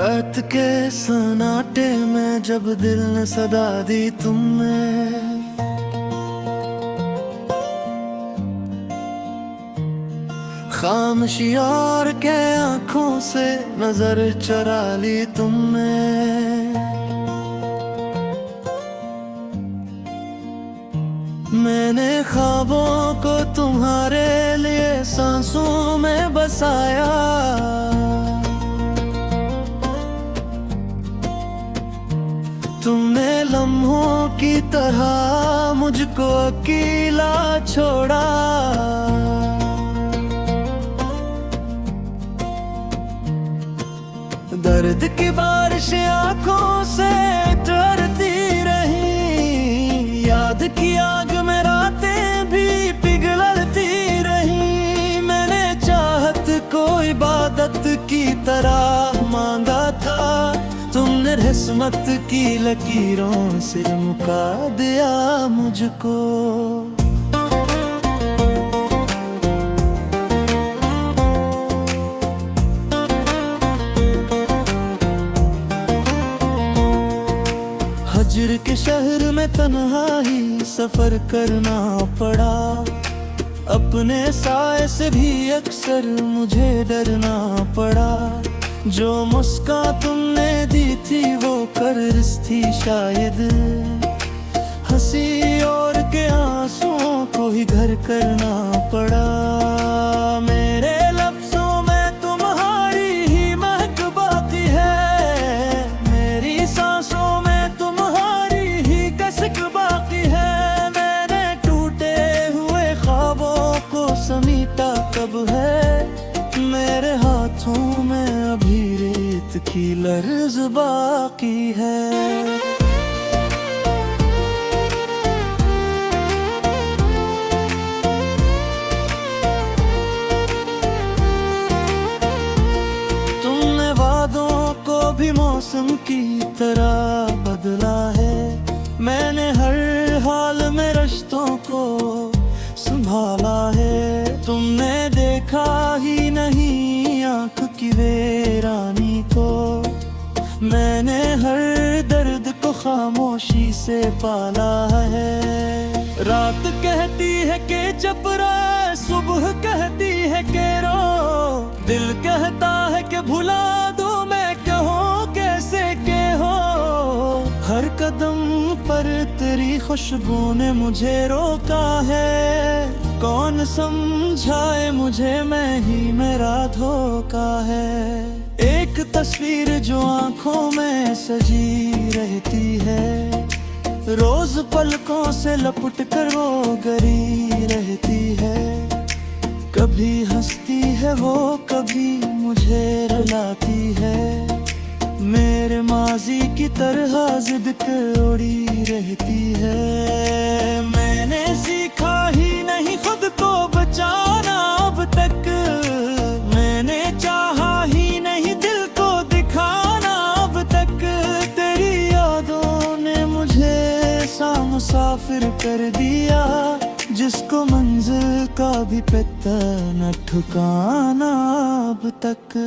रात के सन्नाटे में जब दिल ने सदा दी तुमने, खामोशी और के आंखों से नजर चुरा ली तुमने। मैंने ख्वाबों को तुम्हारे लिए सांसों में बसाया, तुमने लम्हों की तरह मुझको अकेला छोड़ा। दर्द की बारिशें आंखों से डरती रही, याद की आग में रातें भी पिघलती रही। मैंने चाहत को इबादत की तरह मांगा था, तुमने रहमत की लकीरों से मुका दिया मुझको। हिजर के शहर में तन्हा ही सफर करना पड़ा, अपने साए से भी अक्सर मुझे डरना पड़ा। जो मुस्कान तुमने दी थी वो कर्ज थी शायद, हंसी और के आंसुओं को ही घर करना पड़ा। मेरे लफ्जों में तुम्हारी ही महक बाकी है, मेरी सांसों में तुम्हारी ही कसक बाकी है। मैंने टूटे हुए ख्वाबों को समीटा कब है, मेरे हाथों में अभी रेत की लर्ज बाकी है। तुमने वादों को भी मौसम की तरह बदला है, मैंने हर हाल में रिश्तों को संभाला है। तुमने देखा ही नहीं आंख की वीरानी को, मैंने हर दर्द को खामोशी से पाला है। रात कहती है कि चुप रह, सुबह कहती है कि रो, दिल कहता है कि भुला दो, मैं कहूँ कैसे के हो। हर कदम पर तेरी खुशबू ने मुझे रोका है, कौन समझाए मुझे मैं ही मेरा धोखा है। एक तस्वीर जो आंखों में सजी रहती है, रोज पलकों से लपट कर वो गरी रहती है। कभी हंसती है वो, कभी मुझे रुलाती है, मेरे माजी की तरह जिद करोड़ी रहती है। मैंने सीखा ही नहीं खुद को बचाना अब तक, मैंने चाहा ही नहीं दिल को दिखाना अब तक। तेरी यादों ने मुझे सा मुसाफिर कर दिया, जिसको मंजिल का भी पता न ठिकाना अब तक।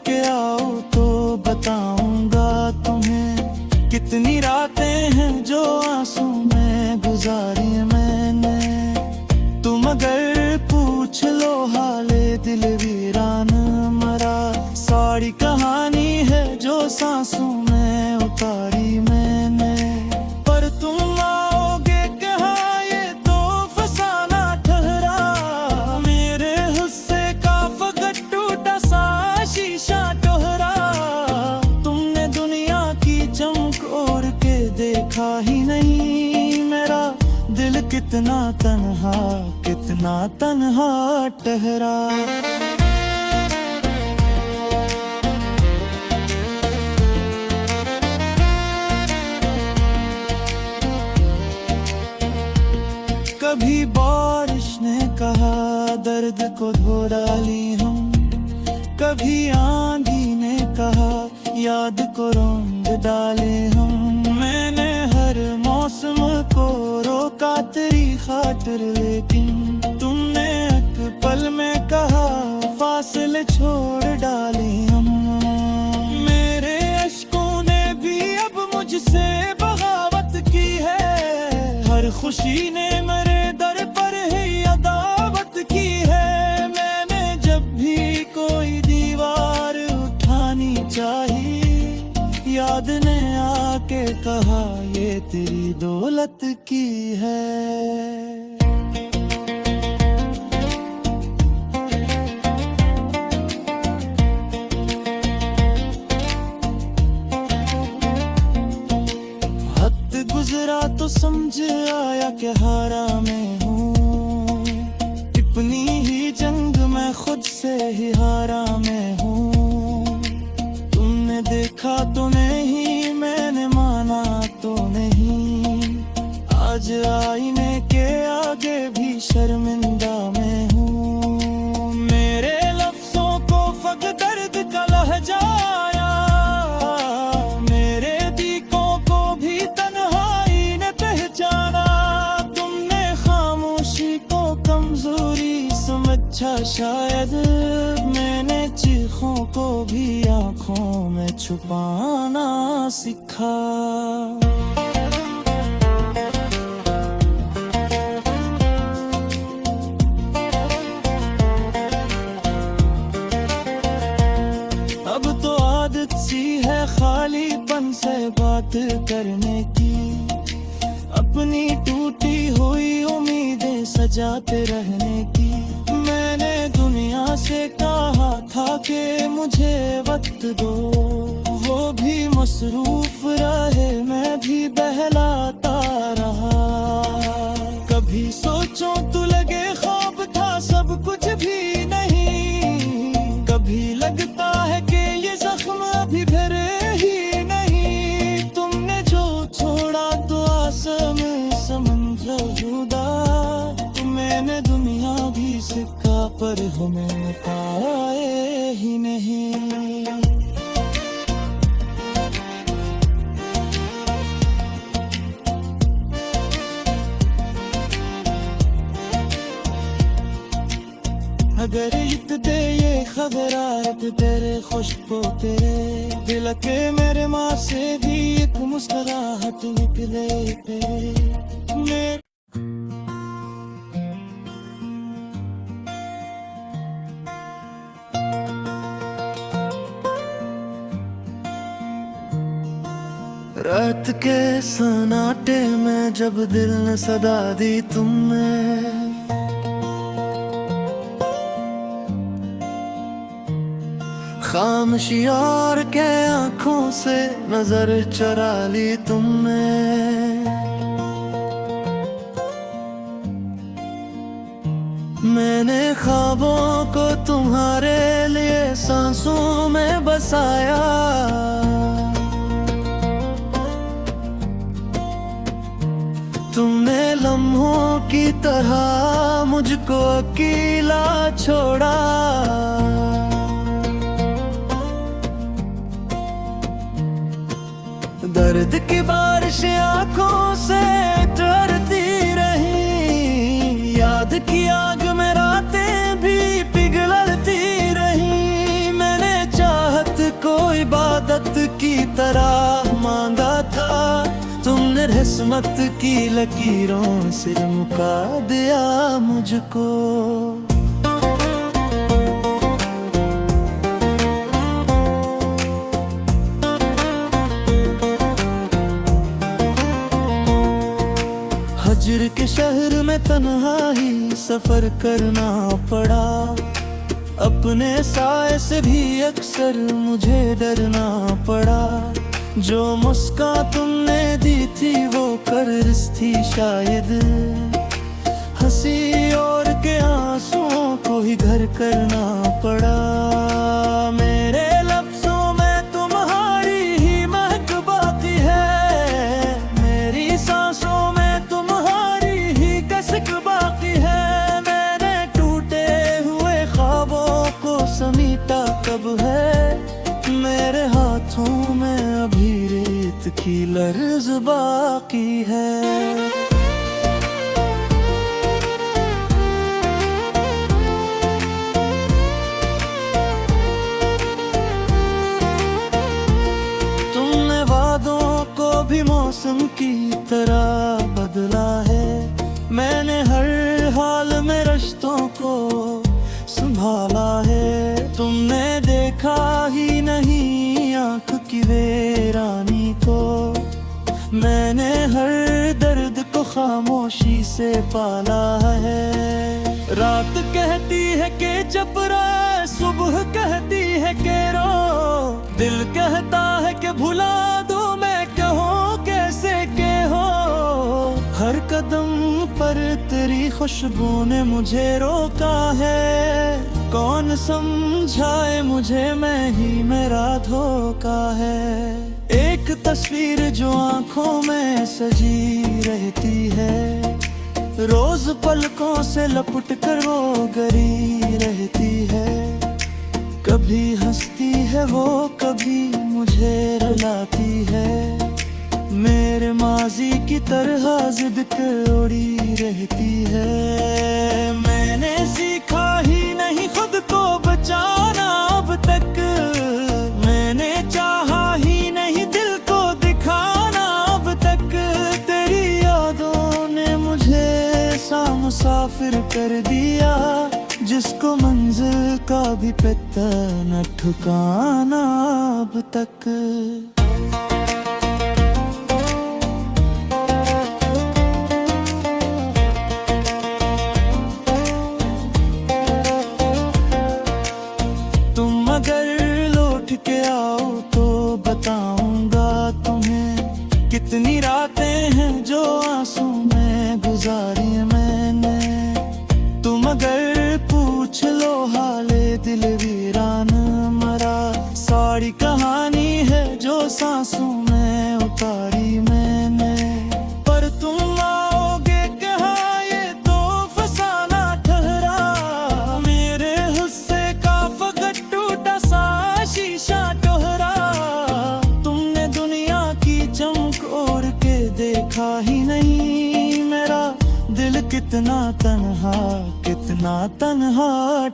के आओ तो बताऊंगा तुम्हें, कितनी रातें हैं जो आंसू में गुजारी मैंने। तुम अगर पूछ लो हाले दिल वीरान मरा, सारी कहानी है जो सांसों में उतारी मैंने। पर तुम आओगे कहा ये तो फसाना ठहरा, मेरे हुस्से का फकत टूटा सा शीशा टोहरा। तुमने दुनिया की चमक ओढ़ के देखा ही नहीं, मेरा दिल कितना तन्हा ठहरा। कभी बारिश ने कहा दर्द को धो डाली हम, कभी आंधी ने कहा याद को रंग डाले हम। मैंने हर मौसम को रोका तेरी खातिर, लेकिन तुमने एक पल में कहा फासले छोड़ डाले हम। मेरे अश्कों ने भी अब मुझसे बगावत की है, हर खुशी ने मेरे दर पर ही अदावत की है। मैंने जब भी कोई दीवार उठानी चाहिए, याद ने आके कहा ये तेरी दौलत की है। गुजरा तो समझ आया कि हारा मैं हूँ, अपनी ही जंग मैं खुद से ही हारा मैं हूँ। तुमने देखा तो नहीं, मैंने माना तो नहीं, आज आईने के आगे भी शर्मिंदा मैं हूँ। मेरे लफ्जों को फक दर्द का लहजा आया, मेरे दीकों को भी तन्हाई ने पहचाना। तुमने खामोशी को कमजोरी समझा शायद, मैंने चीखों को भी आंखों में छुपाना सीखा। अब तो आदत सी है खालीपन से बात करने की, अपनी टूटी हुई उम्मीदें सजाते रहने की। मैंने दुनिया से कहा था कि मुझे वक्त दो, वो भी मसरूफ रहे, मैं भी बहलाता रहा। कभी सोचो तो लगे ख्वाब था सब कुछ भी नहीं, कभी लगता है कि ये जख्म अभी भरे ही नहीं। तुमने जो छोड़ा तो आसम समझो जुदा, मैंने दुनिया भी सिक्का पर हमें पाए ही नहीं। अगर इत दे ये खबरात तेरे खुशबू तेरे दिल के, मेरे माँ से भी एक मुस्कुराहट निकले तेरे। रात के सन्नाटे में जब दिल ने सदा दी तुमने, खामोशी और के आंखों से नजर चुरा ली तुमने। मैंने ख्वाबों को तुम्हारे लिए सांसों में बसाया, तुमने लम्हों की तरह मुझको अकेला छोड़ा। दर्द की बारिश आंखों से डरती रही, याद की आग में रातें भी पिघलती रही। मैंने चाहत को इबादत की तरह मांगा था, तुमने रहमत की लकीरों से मुका दिया मुझको। हिजर के शहर में तन्हा ही सफर करना पड़ा, अपने साए से भी अक्सर मुझे डरना पड़ा। जो मुस्कान तुमने दी थी वो कर्ज थी शायद, हंसी और के आंसुओं को ही घर करना पड़ा। मेरे लफ्जों में तुम्हारी ही महक बाकी है, मेरी सांसों में तुम्हारी ही कसक बाकी है। मैंने टूटे हुए ख्वाबों को समीटा कब है, मेरे हाथों में कर्ज बाकी है। तुमने वादों को भी मौसम की तरह बदला है, मैंने हर हाल में रिश्तों को संभाला है। तुमने देखा ही नहीं आँख की वीरानी को, मैंने हर दर्द को खामोशी से पाला है। रात कहती है कि जब रात, सुबह कहती है कि रो, दिल कहता है कि भुला दो, मैं कहूँ कैसे के हो। हर कदम पर तेरी खुशबू ने मुझे रोका है, कौन समझाए मुझे मैं ही मेरा धोखा है। एक तस्वीर जो आंखों में सजी रहती है, रोज पलकों से लपट कर वो गरी रहती है। कभी हंसती है वो, कभी मुझे रुलाती है, मेरे माजी की तरह जिद करोड़ी रहती है। मैंने सीखा ही नहीं खुद को बचाना अब तक, मैंने चाहा ही नहीं दिल को दिखाना अब तक। तेरी यादों ने मुझे सा मुसाफिर कर दिया, जिसको मंजिल का भी पता न ठिकाना अब तक। के आओ तो बताऊंगा तुम्हें, कितनी रातें हैं जो आंसू में गुजारी मैंने। तुम अगर पूछ लो हाले दिल वीरान मरा, सारी कहानी है जो सांसों में उतारी मैंने। पर तुम आओगे कहाँ ये तो फसाना ठहरा, मेरे हुस्से का फकत टूटा सा शीशा टोहरा। तुमने दुनिया की चमक ओढ़ के देखा ही नहीं, मेरा दिल कितना तन्हा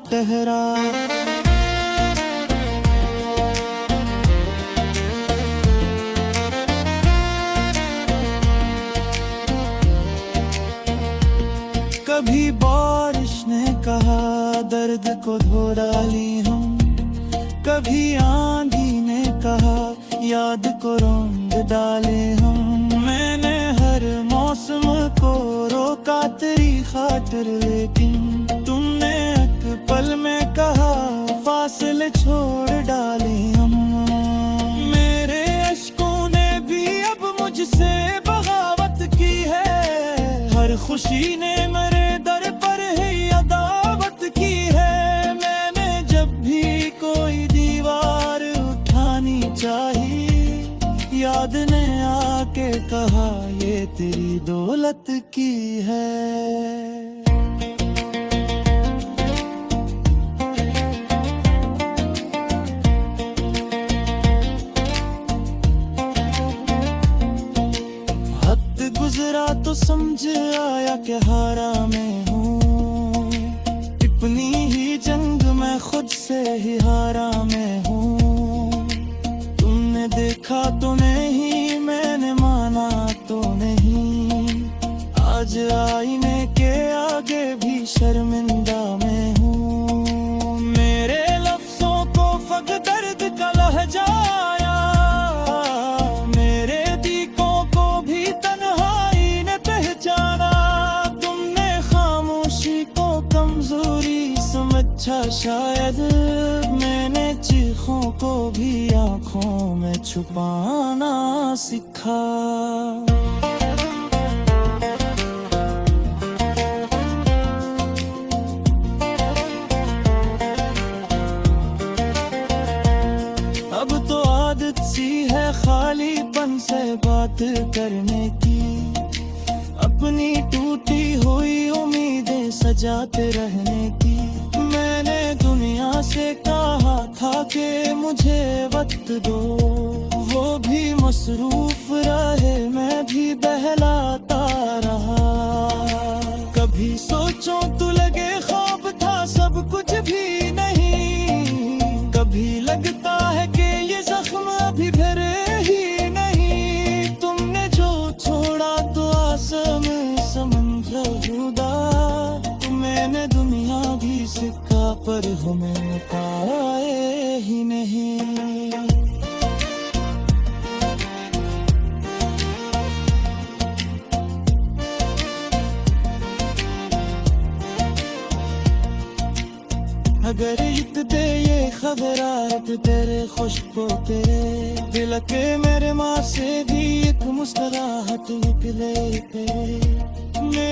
ठहरा। कभी बारिश ने कहा दर्द को धो डाली हम, कभी आंधी ने कहा याद को रंग डाले हम। मैंने हर मौसम को रोका तेरी खातिर, लेकिन तुमने एक पल में कहा फासले छोड़ डाले हम। मेरे अश्कों ने भी अब मुझसे बगावत की है, हर खुशी ने मेरे दर पर ही अदावत की है। मैंने जब भी कोई दीवार उठानी चाहिए, याद ने आके कहा ये तेरी दौलत की है। वक्त गुजरा तो समझ आया कि हारा मैं हूँ, अपनी ही जंग मैं खुद से ही हारा मैं हूँ। तुमने देखा तो नहीं, मैंने माना तो नहीं, आज आईने के आगे भी शर्मिंदा मैं हूँ। मेरे लफ्जों को फग दर्द का लहजाया, मेरे दीकों को भी तन्हाई ने पहचाना। तुमने खामोशी को कमजोरी समझा शायद, मैंने चीखों को भी आंखों में छुपाना सीखा। अब तो आदत सी है खालीपन से बात करने की, अपनी टूटी हुई उम्मीदें सजाते रहने की। मैंने दुनिया से कहा था कि मुझे वक्त दो, वो भी मसरूफ रहे मैं भी बहलाता रहा। कभी सोचो तो लगे ख्वाब था सब कुछ भी नहीं, कभी लगता है कि ये जख्म अभी भरे ही नहीं। तुमने जो छोड़ा तो आसमान में समंदर जुदा, मैंने दुनिया भी सिक्का पर हमें पाए ही नहीं। अगर इत दे ये खबरात तेरे खुशबू तेरे दिल के मेरे माँ से भी एक मुस्कुराहट निकले तेरे।